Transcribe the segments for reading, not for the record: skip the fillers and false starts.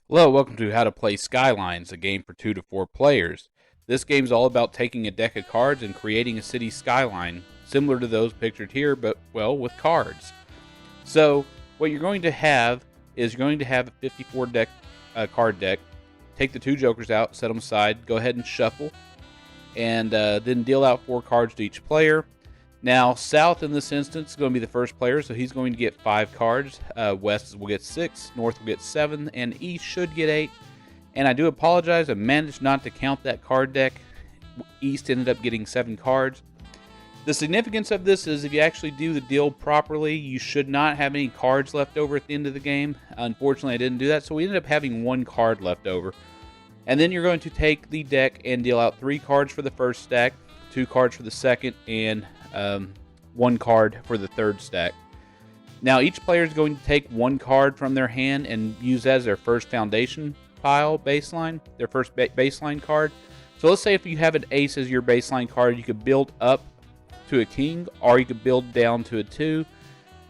Hello, welcome to How to Play Skylines, a game for 2 to 4 players. This game is all about taking a deck of cards and creating a city skyline, similar to those pictured here, but, well, with cards. So, what you're going to have is you're going to have a 54 deck card deck. Take the 2 jokers out, set them aside, go ahead and shuffle, and then deal out 4 cards to each player. Now, South in this instance is going to be the first player, so he's going to get 5 cards. West will get 6, North will get 7, and East should get 8. And I do apologize, I managed not to count that card deck. East ended up getting 7 cards. The significance of this is if you actually do the deal properly, you should not have any cards left over at the end of the game. Unfortunately, I didn't do that, so we ended up having 1 card left over. And then you're going to take the deck and deal out 3 cards for the first stack, 2 cards for the second, and 1 card for the third stack. Now, each player is going to take 1 card from their hand and use as their first foundation pile baseline, their first baseline card. So let's say if you have an ace as your baseline card, you could build up to a king, or you could build down to a 2.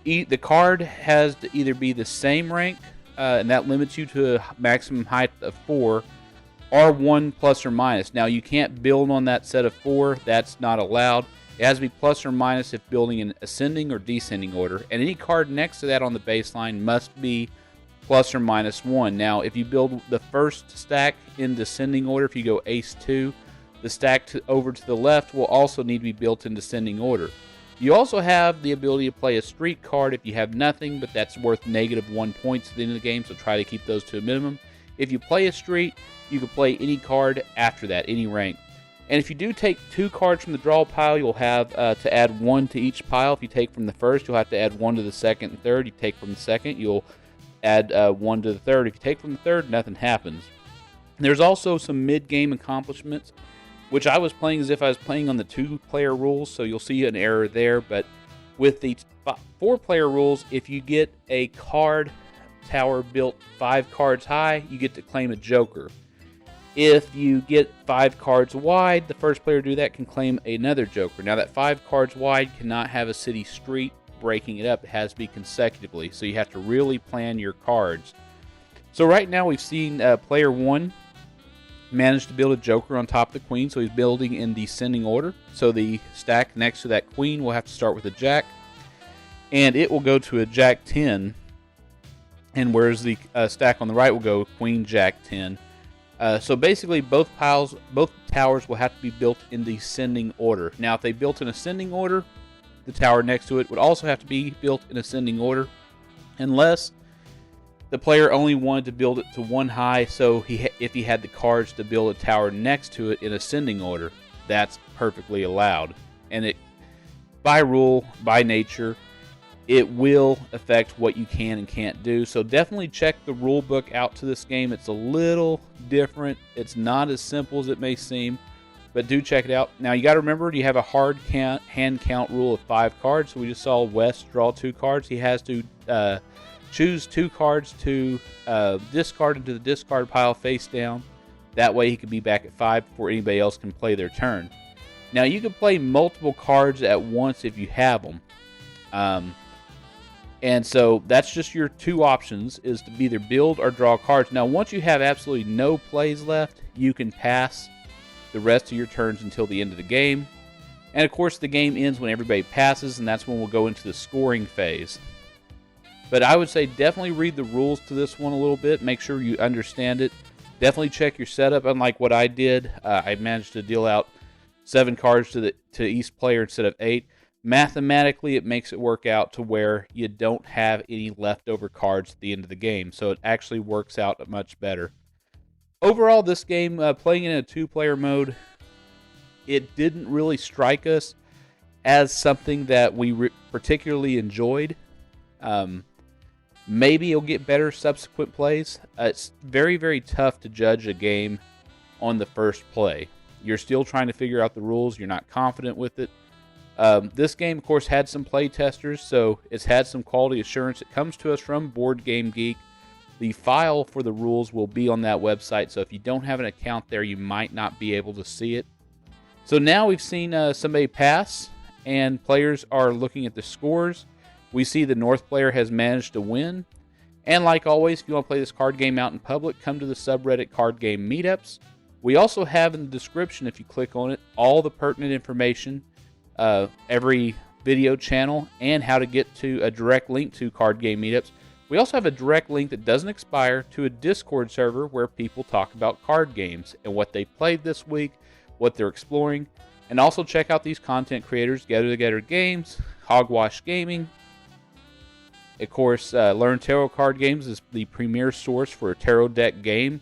The card has to either be the same rank, and that limits you to a maximum height of 4, or 1 plus or minus. Now, you can't build on that set of 4. That's not allowed. It has to be plus or minus if building in ascending or descending order. And any card next to that on the baseline must be plus or minus 1. Now, if you build the first stack in descending order, if you go ace 2, the stack over to the left will also need to be built in descending order. You also have the ability to play a street card if you have nothing, but that's worth -1 points at the end of the game, so try to keep those to a minimum. If you play a street, you can play any card after that, any rank. And if you do take 2 cards from the draw pile, you'll have to add 1 to each pile. If you take from the first, you'll have to add 1 to the second and third. You take from the second, you'll add 1 to the third. If you take from the third, nothing happens. There's also some mid-game accomplishments, which I was playing as if I was playing on the 2-player rules, so you'll see an error there. But with the 4-player rules, if you get a card tower built 5 cards high, you get to claim a joker. If you get 5 cards wide, the first player to do that can claim another joker. Now, that 5 cards wide cannot have a city street breaking it up. It has to be consecutively, so you have to really plan your cards. So right now we've seen player 1 manage to build a joker on top of the queen, so he's building in descending order. So the stack next to that queen will have to start with a jack, and it will go to a jack 10, and whereas the stack on the right will go queen jack 10. So basically, both towers will have to be built in descending order. Now, if they built in ascending order, the tower next to it would also have to be built in ascending order, unless the player only wanted to build it to 1 high. So if he had the cards to build a tower next to it in ascending order, that's perfectly allowed. And it, by rule, by nature, it will affect what you can and can't do. So definitely check the rule book out to this game. It's a little different. It's not as simple as it may seem, but do check it out. Now, you got to remember, you have a hard hand count rule of 5 cards. So we just saw West draw 2 cards. He has to choose 2 cards to discard into the discard pile face down. That way he can be back at 5 before anybody else can play their turn. Now, you can play multiple cards at once if you have them. And so that's just your 2 options, is to either build or draw cards. Now, once you have absolutely no plays left, you can pass the rest of your turns until the end of the game. And of course, the game ends when everybody passes, and that's when we'll go into the scoring phase. But I would say definitely read the rules to this one a little bit. Make sure you understand it. Definitely check your setup. Unlike what I did, I managed to deal out 7 cards to each player instead of 8. Mathematically, it makes it work out to where you don't have any leftover cards at the end of the game, so it actually works out much better. Overall, this game, playing in a 2-player mode, it didn't really strike us as something that we particularly enjoyed. Maybe it'll get better subsequent plays. It's very, very tough to judge a game on the first play. You're still trying to figure out the rules. You're not confident with it. This game, of course, had some play testers, so it's had some quality assurance. It comes to us from Board Game Geek. The file for the rules will be on that website, so if you don't have an account there, you might not be able to see it. So now we've seen somebody pass, and players are looking at the scores. We see the North player has managed to win, And like always, if you want to play this card game out in public, come to the subreddit Card Game Meetups. We also have in the description, if you click on it, all the pertinent information, every video channel, and how to get to a direct link to Card Game Meetups. We also have a direct link that doesn't expire to a Discord server where people talk about card games and what they played this week, what they're exploring. And also check out these content creators, Gather Together Games, Hogwash Gaming. Of course, Learn Tarot Card Games is the premier source for a tarot deck game.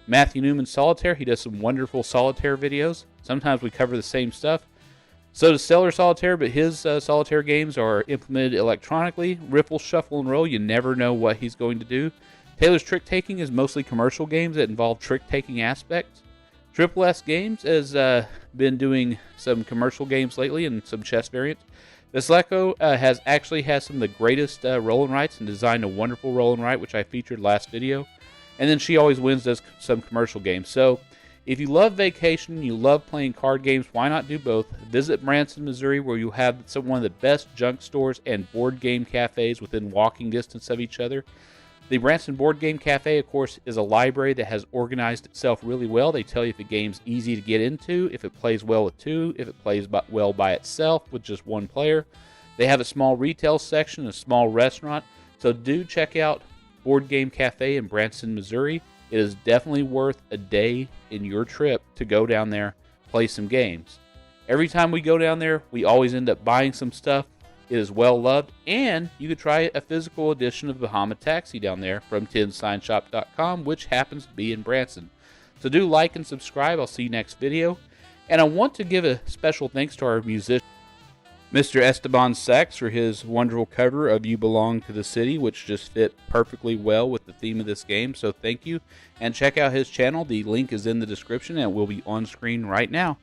Matthew Newman Solitaire, he does some wonderful solitaire videos. Sometimes we cover the same stuff. So does Stellar Solitaire, but his solitaire games are implemented electronically. Riffle, Shuffle, and Roll, you never know what he's going to do. Taylor's Trick Taking is mostly commercial games that involve trick-taking aspects. Triple S Games has been doing some commercial games lately and some chess variants. Vesleco has some of the greatest roll and writes and designed a wonderful roll and write, which I featured last video. And then She Always Wins does some commercial games. So if you love vacation, you love playing card games, why not do both? Visit Branson, Missouri, where you have one of the best junk stores and board game cafes within walking distance of each other. The Branson Board Game Cafe, of course, is a library that has organized itself really well. They tell you if a game's easy to get into, if it plays well with two, if it plays well by itself with just one player. They have a small retail section, a small restaurant. So do check out Board Game Cafe in Branson, Missouri. It is definitely worth a day in your trip to go down there, play some games. Every time we go down there, we always end up buying some stuff. It is well loved, and you could try a physical edition of Bahama Taxi down there from tinsignshop.com, which happens to be in Branson. So do like and subscribe. I'll see you next video. And I want to give a special thanks to our musician, Mr. Esteban Sax, for his wonderful cover of You Belong to the City, which just fit perfectly well with the theme of this game. So thank you, and check out his channel. The link is in the description, and it will be on screen right now.